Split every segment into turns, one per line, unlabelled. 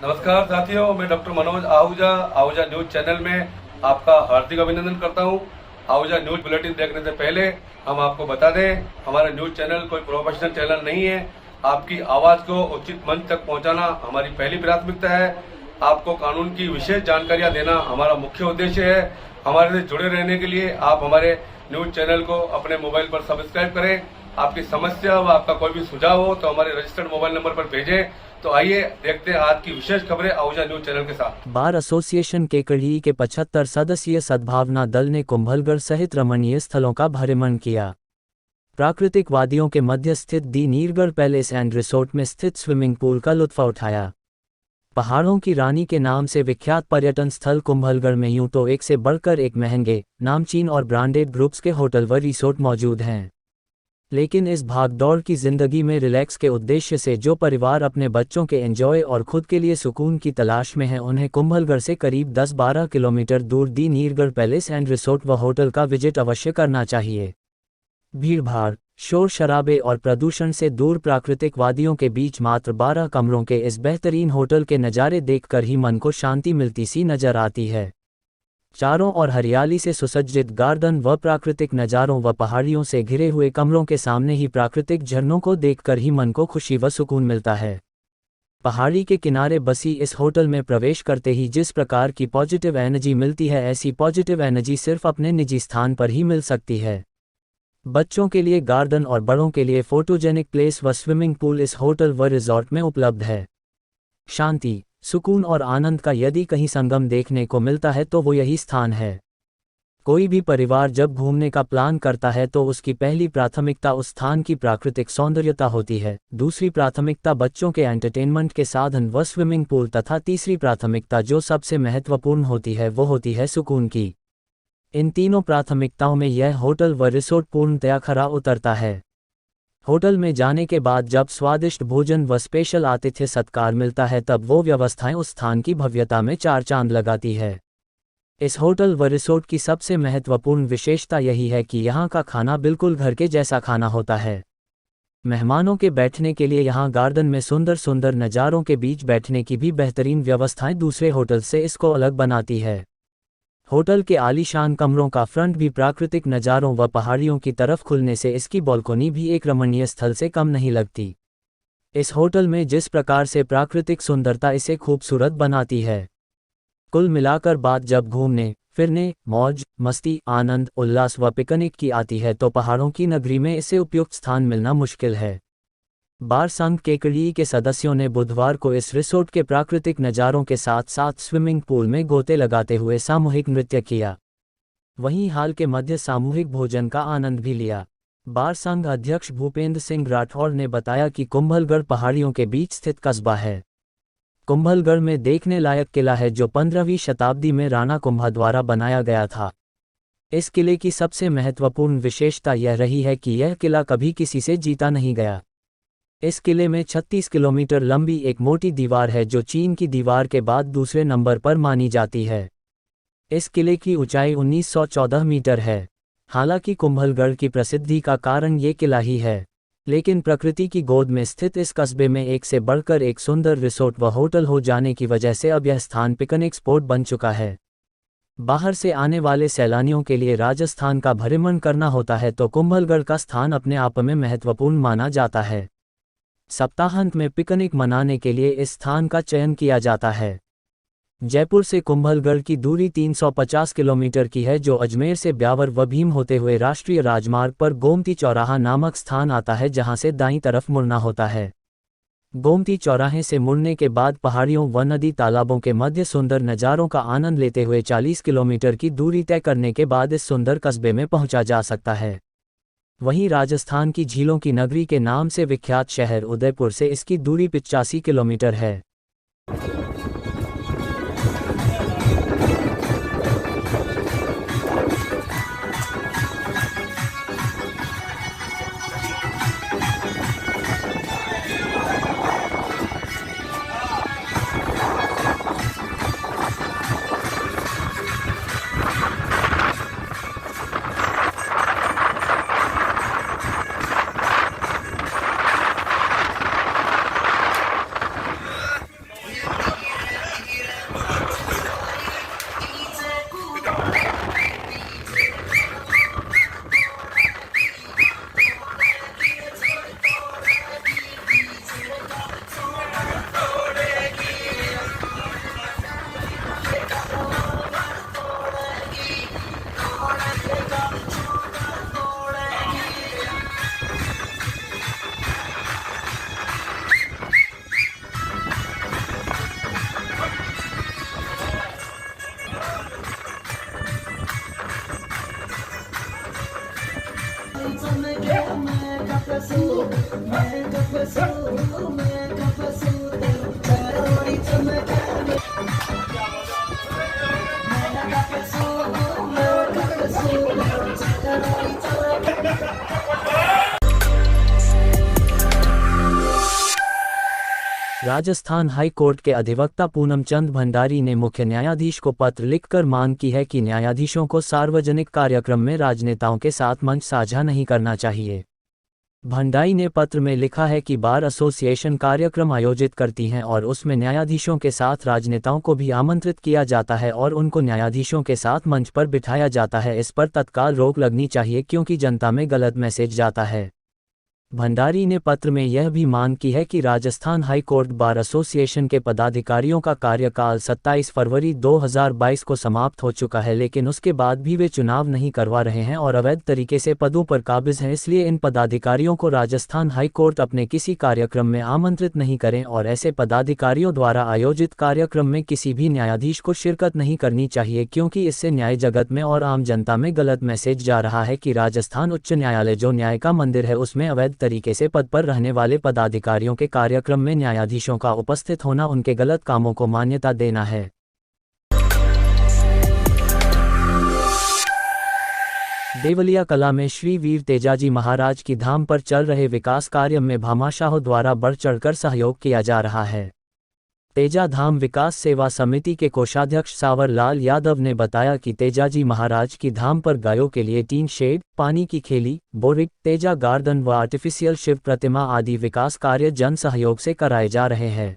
नमस्कार साथियों, मैं doctor Manoj Ahuja Ahuja news channel में आपका हार्दिक अभिनंदन करता हूं। आहूजा न्यूज बुलेटिन देखने से पहले हम आपको बता दें, हमारा न्यूज चैनल कोई प्रोफेशनल चैनल नहीं है। आपकी आवाज को उचित मंच तक पहुंचाना हमारी पहली प्राथमिकता है। आपको कानून की विशेष जानकारियां देना हमारा मुख्य उद्देश्य है। हमारे से जुड़े रहने के लिए आप हमारे न्यूज चैनल को अपने मोबाइल पर सब्सक्राइब करें। आपकी समस्या व आपका कोई भी सुझाव हो तो हमारे रजिस्टर्ड मोबाइल नंबर पर भेजें। तो आइए देखते हैं आज की विशेष खबरें आहूजा न्यूज चैनल के साथ।
बार एसोसिएशन केकड़ी के 75 सदस्यीय सद्भावना दल ने कुंभलगढ़ सहित रमणीय स्थलों का भ्रमण किया। प्राकृतिक वादियों के मध्य स्थित दी नीरगढ़ पैलेस एंड रिसोर्ट में स्थित स्विमिंग पूल का लुत्फ उठाया। पहाड़ों की रानी के नाम से विख्यात पर्यटन स्थल कुंभलगढ़ में यूं तो एक से बढ़कर एक महंगे, नामचीन और ब्रांडेड ग्रुप्स के होटल व रिसोर्ट मौजूद हैं, लेकिन इस भागदौड़ की जिंदगी में रिलैक्स के उद्देश्य से जो परिवार अपने बच्चों के एंजॉय और खुद के लिए सुकून की तलाश में हैं, उन्हें कुंभलगढ़ से करीब 10-12 किलोमीटर दूर दी नीरगढ़ पैलेस एंड रिसोर्ट व होटल का विजिट अवश्य करना चाहिए। भीड़भाड़, शोर शराबे और प्रदूषण से दूर प्राकृतिक वादियों के बीच मात्र 12 कमरों के इस बेहतरीन होटल के नज़ारे देखकर ही मन को शांति मिलती सी नजर आती है। चारों ओर हरियाली से सुसज्जित गार्डन व प्राकृतिक नज़ारों व पहाड़ियों से घिरे हुए कमरों के सामने ही प्राकृतिक झरनों को देखकर ही मन को खुशी व सुकून मिलता है। पहाड़ी के किनारे बसी इस होटल में प्रवेश करते ही जिस प्रकार की पॉजिटिव एनर्जी मिलती है, ऐसी पॉजिटिव एनर्जी सिर्फ अपने निजी स्थान पर ही मिल सकती है। बच्चों के लिए गार्डन और बड़ों के लिए फोटोजेनिक प्लेस व स्विमिंग पूल इस होटल व रिजॉर्ट में उपलब्ध है। शांति, सुकून और आनंद का यदि कहीं संगम देखने को मिलता है तो वो यही स्थान है। कोई भी परिवार जब घूमने का प्लान करता है तो उसकी पहली प्राथमिकता उस स्थान की प्राकृतिक सौंदर्यता होती है, दूसरी प्राथमिकता बच्चों के एंटरटेनमेंट के साधन व स्विमिंग पूल तथा तीसरी प्राथमिकता जो सबसे महत्वपूर्ण होती है वो होती है सुकून की। इन तीनों प्राथमिकताओं में यह होटल व रिसोर्ट पूर्णतया खरा उतरता है। होटल में जाने के बाद जब स्वादिष्ट भोजन व स्पेशल आतिथ्य सत्कार मिलता है तब वो व्यवस्थाएं उस स्थान की भव्यता में चार चांद लगाती है। इस होटल व रिसोर्ट की सबसे महत्वपूर्ण विशेषता यही है कि यहाँ का खाना बिल्कुल घर के जैसा खाना होता है। मेहमानों के बैठने के लिए यहाँ गार्डन में सुंदर सुंदर नज़ारों के बीच बैठने की भी बेहतरीन व्यवस्थाएं दूसरे होटल से इसको अलग बनाती है। होटल के आलीशान कमरों का फ्रंट भी प्राकृतिक नज़ारों व पहाड़ियों की तरफ खुलने से इसकी बालकनी भी एक रमणीय स्थल से कम नहीं लगती। इस होटल में जिस प्रकार से प्राकृतिक सुंदरता इसे खूबसूरत बनाती है। कुल मिलाकर बात जब घूमने फिरने, मौज मस्ती, आनंद उल्लास व पिकनिक की आती है तो पहाड़ों की नगरी में इसे उपयुक्त स्थान मिलना मुश्किल है। बार संघ केकड़ी के सदस्यों ने बुधवार को इस रिसोर्ट के प्राकृतिक नज़ारों के साथ साथ स्विमिंग पूल में गोते लगाते हुए सामूहिक नृत्य किया। वहीं हाल के मध्य सामूहिक भोजन का आनंद भी लिया। बार संघ अध्यक्ष भूपेंद्र सिंह राठौड़ ने बताया कि कुंभलगढ़ पहाड़ियों के बीच स्थित कस्बा है। कुंभलगढ़ में देखने लायक किला है जो 15वीं शताब्दी में राणा कुंभा द्वारा बनाया गया था। इस किले की सबसे महत्वपूर्ण विशेषता यह रही है कि यह किला कभी किसी से जीता नहीं गया। इस किले में 36 किलोमीटर लंबी एक मोटी दीवार है जो चीन की दीवार के बाद दूसरे नंबर पर मानी जाती है। इस किले की ऊंचाई 1914 मीटर है। हालांकि कुंभलगढ़ की प्रसिद्धि का कारण ये किला ही है, लेकिन प्रकृति की गोद में स्थित इस कस्बे में एक से बढ़कर एक सुंदर रिसोर्ट व होटल हो जाने की वजह से अब यह स्थान पिकनिक स्पॉट बन चुका है। बाहर से आने वाले सैलानियों के लिए राजस्थान का भ्रमण करना होता है तो कुंभलगढ़ का स्थान अपने आप में महत्वपूर्ण माना जाता है। सप्ताहांत में पिकनिक मनाने के लिए इस स्थान का चयन किया जाता है। जयपुर से कुंभलगढ़ की दूरी 350 किलोमीटर की है, जो अजमेर से ब्यावर व भीम होते हुए राष्ट्रीय राजमार्ग पर गोमती चौराहा नामक स्थान आता है, जहां से दाईं तरफ मुड़ना होता है। गोमती चौराहे से मुड़ने के बाद पहाड़ियों व नदी तालाबों के मध्य सुंदर नज़ारों का आनंद लेते हुए 40 किलोमीटर की दूरी तय करने के बाद इस सुंदर कस्बे में पहुंचा जा सकता है। वहीं राजस्थान की झीलों की नगरी के नाम से विख्यात शहर उदयपुर से इसकी दूरी 85 किलोमीटर है। राजस्थान हाई कोर्ट के अधिवक्ता पूनम चंद भंडारी ने मुख्य न्यायाधीश को पत्र लिखकर मांग की है कि न्यायाधीशों को सार्वजनिक कार्यक्रम में राजनेताओं के साथ मंच साझा नहीं करना चाहिए। भंडारी ने पत्र में लिखा है कि बार एसोसिएशन कार्यक्रम आयोजित करती हैं और उसमें न्यायाधीशों के साथ राजनेताओं को भी आमंत्रित किया जाता है और उनको न्यायाधीशों के साथ मंच पर बिठाया जाता है। इस पर तत्काल रोक लगनी चाहिए क्योंकि जनता में गलत मैसेज जाता है। भंडारी ने पत्र में यह भी मांग की है कि Rajasthan high court bar association के पदाधिकारियों का कार्यकाल 27 फरवरी 2022 को समाप्त हो चुका है, लेकिन उसके बाद भी वे चुनाव नहीं करवा रहे हैं और अवैध तरीके से पदों पर काबिज हैं। इसलिए इन पदाधिकारियों को राजस्थान हाई कोर्ट अपने किसी कार्यक्रम में आमंत्रित नहीं करें और ऐसे पदाधिकारियों द्वारा आयोजित कार्यक्रम में किसी भी न्यायाधीश को शिरकत नहीं करनी चाहिए, क्योंकि इससे न्याय जगत में और आम जनता में गलत मैसेज जा रहा है कि राजस्थान उच्च न्यायालय जो न्याय का मंदिर है, उसमें अवैध तरीके से पद पर रहने वाले पदाधिकारियों के कार्यक्रम में न्यायाधीशों का उपस्थित होना उनके गलत कामों को मान्यता देना है। देवलिया कला में श्री वीर तेजाजी महाराज की धाम पर चल रहे विकास कार्य में भामाशाहों द्वारा बढ़ चढ़कर सहयोग किया जा रहा है। तेजा धाम विकास सेवा समिति के कोषाध्यक्ष सावर लाल यादव ने बताया कि तेजाजी महाराज की धाम पर गायों के लिए टीन शेड, पानी की खेली, बोरिंग, तेजा गार्डन व आर्टिफिशियल शिव प्रतिमा आदि विकास कार्य जन सहयोग से कराए जा रहे हैं।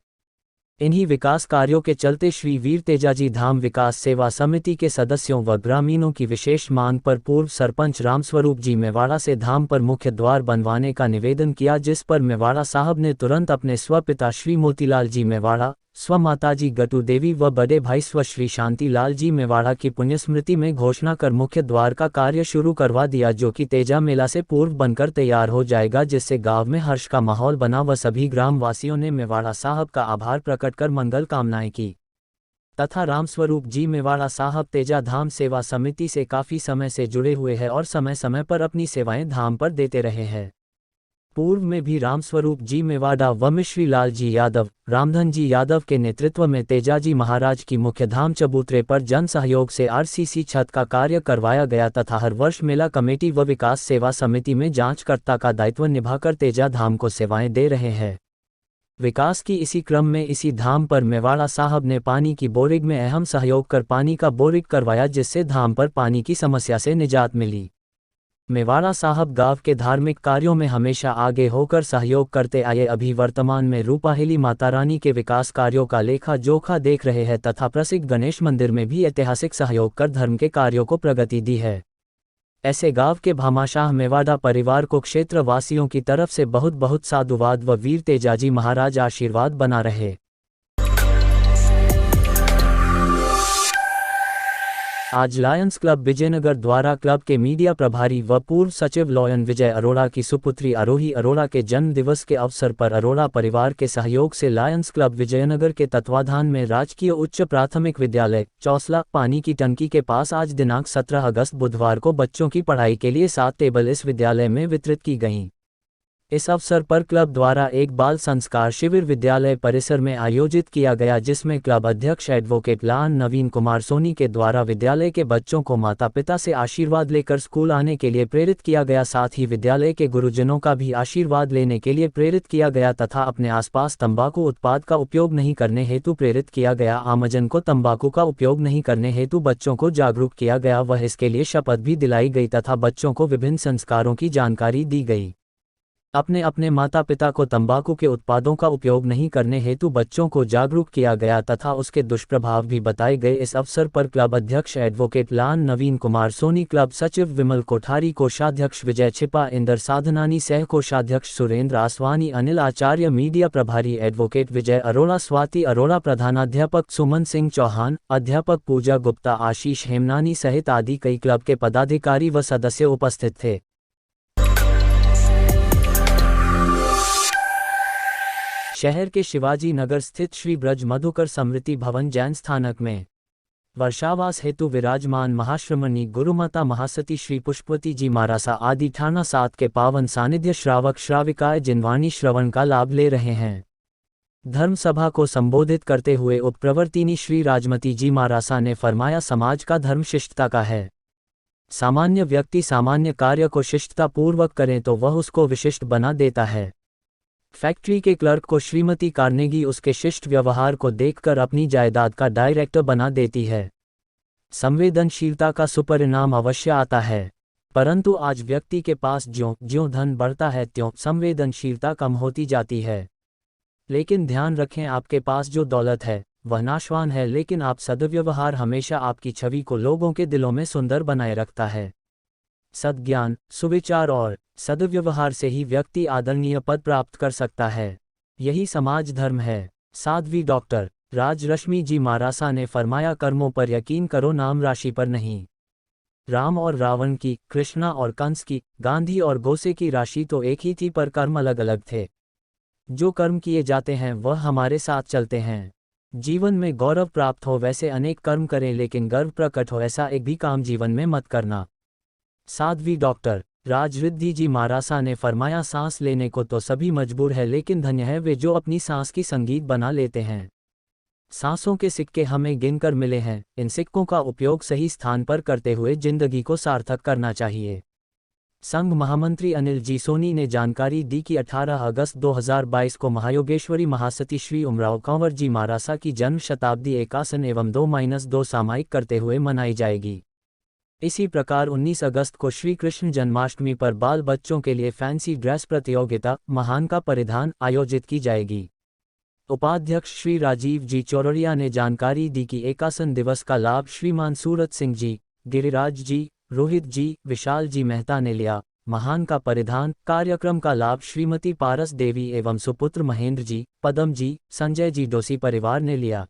इन्हीं विकास कार्यों के चलते श्री वीर तेजाजी धाम विकास सेवा समिति के सदस्यों व ग्रामीणों की विशेष मांग पर पूर्व सरपंच रामस्वरूप जी मेवाड़ा से धाम पर मुख्य द्वार बनवाने का निवेदन किया, जिस पर मेवाड़ा साहब ने तुरंत अपने स्वपिता श्री मोतीलाल जी मेवाड़ा, स्व माताजी गटू देवी व बड़े भाई स्व श्री शांतिलाल जी मेवाड़ा की पुण्यस्मृति में घोषणा कर मुख्य द्वार का कार्य शुरू करवा दिया, जो कि तेजा मेला से पूर्व बनकर तैयार हो जाएगा, जिससे गांव में हर्ष का माहौल बना व सभी ग्राम वासियों ने मेवाड़ा साहब का आभार प्रकट कर मंगल कामनाएं की तथा रामस्वरूप जी मेवाड़ा साहब तेजा धाम सेवा समिति से काफी समय से जुड़े हुए हैं और समय समय पर अपनी सेवाएं धाम पर देते रहे हैं। पूर्व में भी रामस्वरूप जी मेवाड़ा व मिश्री लाल जी यादव, रामधन जी यादव के नेतृत्व में तेजाजी महाराज की मुख्य धाम चबूतरे पर जन सहयोग से आरसीसी छत का कार्य करवाया गया तथा हर वर्ष मेला कमेटी व विकास सेवा समिति में जांचकर्ता का दायित्व निभाकर तेजा धाम को सेवाएं दे रहे हैं। विकास की इसी क्रम में इसी धाम पर मेवाड़ा साहब ने पानी की बोरिंग में अहम सहयोग कर पानी का बोरिंग करवाया, जिससे धाम पर पानी की समस्या से निजात मिली। मेवाड़ा साहब गांव के धार्मिक कार्यों में हमेशा आगे होकर सहयोग करते आए, अभी वर्तमान में रूपाहेली माता रानी के विकास कार्यों का लेखा जोखा देख रहे हैं तथा प्रसिद्ध गणेश मंदिर में भी ऐतिहासिक सहयोग कर धर्म के कार्यों को प्रगति दी है। ऐसे गांव के भामाशाह मेवाड़ा परिवार को क्षेत्र वासियों की तरफ से बहुत बहुत साधुवाद व वीर तेजाजी महाराज आशीर्वाद बना रहे। आज लायंस क्लब विजयनगर द्वारा क्लब के मीडिया प्रभारी व पूर्व सचिव लॉयन विजय अरोड़ा की सुपुत्री आरोही अरोड़ा के जन्म दिवस के अवसर पर अरोड़ा परिवार के सहयोग से लायंस क्लब विजयनगर के तत्वाधान में राजकीय उच्च प्राथमिक विद्यालय चौसला पानी की टंकी के पास आज दिनांक 17 अगस्त बुधवार को बच्चों की पढ़ाई के लिए 7 टेबल इस विद्यालय में वितरित की गईं। इस अवसर पर क्लब द्वारा एक बाल संस्कार शिविर विद्यालय परिसर में आयोजित किया गया, जिसमें क्लब अध्यक्ष एडवोकेट लान नवीन कुमार सोनी के द्वारा विद्यालय के बच्चों को माता पिता से आशीर्वाद लेकर स्कूल आने के लिए प्रेरित किया गया। साथ ही विद्यालय के गुरुजनों का भी आशीर्वाद लेने के लिए प्रेरित किया गया तथा अपने आसपास तंबाकू उत्पाद का उपयोग नहीं करने हेतु प्रेरित किया गया। आमजन को तंबाकू का उपयोग नहीं करने हेतु बच्चों को जागरूक किया गया व इसके लिए शपथ भी दिलाई गई तथा बच्चों को विभिन्न संस्कारों की जानकारी दी गई। अपने अपने माता पिता को तंबाकू के उत्पादों का उपयोग नहीं करने हेतु बच्चों को जागरूक किया गया तथा उसके दुष्प्रभाव भी बताए गए। इस अवसर पर क्लब अध्यक्ष एडवोकेट लान नवीन कुमार सोनी, क्लब सचिव विमल कोठारी, कोषाध्यक्ष विजय छिपा, इंदर साधनानी, सह कोषाध्यक्ष सुरेंद्र आसवानी, अनिल आचार्य, मीडिया प्रभारी एडवोकेट विजय अरोड़ा, स्वाति अरोड़ा, प्रधानाध्यापक सुमन सिंह चौहान, अध्यापक पूजा गुप्ता, आशीष हेमनानी सहित आदि कई क्लब के पदाधिकारी व सदस्य उपस्थित थे। शहर के शिवाजी नगर स्थित श्री ब्रज मधुकर स्मृति भवन जैन स्थानक में वर्षावास हेतु विराजमान महाश्रमणी गुरुमाता महासती श्री पुष्पवती जी मारासा आदि ठाना 7 के पावन सानिध्य श्रावक श्राविकाएं जिनवाणी श्रवण का लाभ ले रहे हैं। धर्म सभा को संबोधित करते हुए उपप्रवर्तिनी श्री राजमती जी मारासा ने फरमाया, समाज का धर्म शिष्टता का है। सामान्य व्यक्ति सामान्य कार्य को शिष्टता पूर्वक करें तो वह उसको विशिष्ट बना देता है। फैक्ट्री के क्लर्क को श्रीमती कार्नेगी उसके शिष्ट व्यवहार को देखकर अपनी जायदाद का डायरेक्टर बना देती है। संवेदनशीलता का सुपरिणाम अवश्य आता है, परंतु आज व्यक्ति के पास ज्यों-ज्यों धन बढ़ता है त्यों संवेदनशीलता कम होती जाती है। लेकिन ध्यान रखें, आपके पास जो दौलत है वह नाशवान है, लेकिन आप सद्व्यवहार हमेशा आपकी छवि को लोगों के दिलों में सुंदर बनाए रखता है। सद्ज्ञान, सुविचार और सद्व्यवहार से ही व्यक्ति आदरणीय पद प्राप्त कर सकता है। यही समाज धर्म है। साध्वी डॉक्टर राजरश्मि जी मारासा ने फरमाया, कर्मों पर यकीन करो, नाम राशि पर नहीं। राम और रावण की, कृष्णा और कंस की, गांधी और गोसे की राशि तो एक ही थी, पर कर्म अलग अलग थे। जो कर्म किए जाते हैं वह हमारे साथ चलते हैं। जीवन में गौरव प्राप्त हो वैसे अनेक कर्म करें, लेकिन गर्व प्रकट हो ऐसा एक भी काम जीवन में मत करना। साध्वी डॉक्टर राजरिद्धि जी मारासा ने फरमाया, सांस लेने को तो सभी मजबूर है, लेकिन धन्य है वे जो अपनी सांस की संगीत बना लेते हैं। सांसों के सिक्के हमें गिनकर मिले हैं, इन सिक्कों का उपयोग सही स्थान पर करते हुए जिंदगी को सार्थक करना चाहिए। संघ महामंत्री अनिल जी सोनी ने जानकारी दी कि 18 अगस्त 2022 को महायोगेश्वरी महासती श्री उमराव कंवर जी मारासा की जन्म शताब्दी एकासन एवं 2-2 सामायिक करते हुए मनाई जाएगी। इसी प्रकार 19 अगस्त को श्री कृष्ण जन्माष्टमी पर बाल बच्चों के लिए फैंसी ड्रेस प्रतियोगिता महान का परिधान आयोजित की जाएगी। उपाध्यक्ष श्री राजीव जी चौरड़िया ने जानकारी दी कि एकासन दिवस का लाभ श्रीमान सूरत सिंह जी, गिरिराज जी, रोहित जी, विशाल जी मेहता ने लिया। महान का परिधान कार्यक्रम का लाभ श्रीमती पारस देवी एवं सुपुत्र महेंद्र जी, पदम जी, संजय जी डोसी परिवार ने लिया।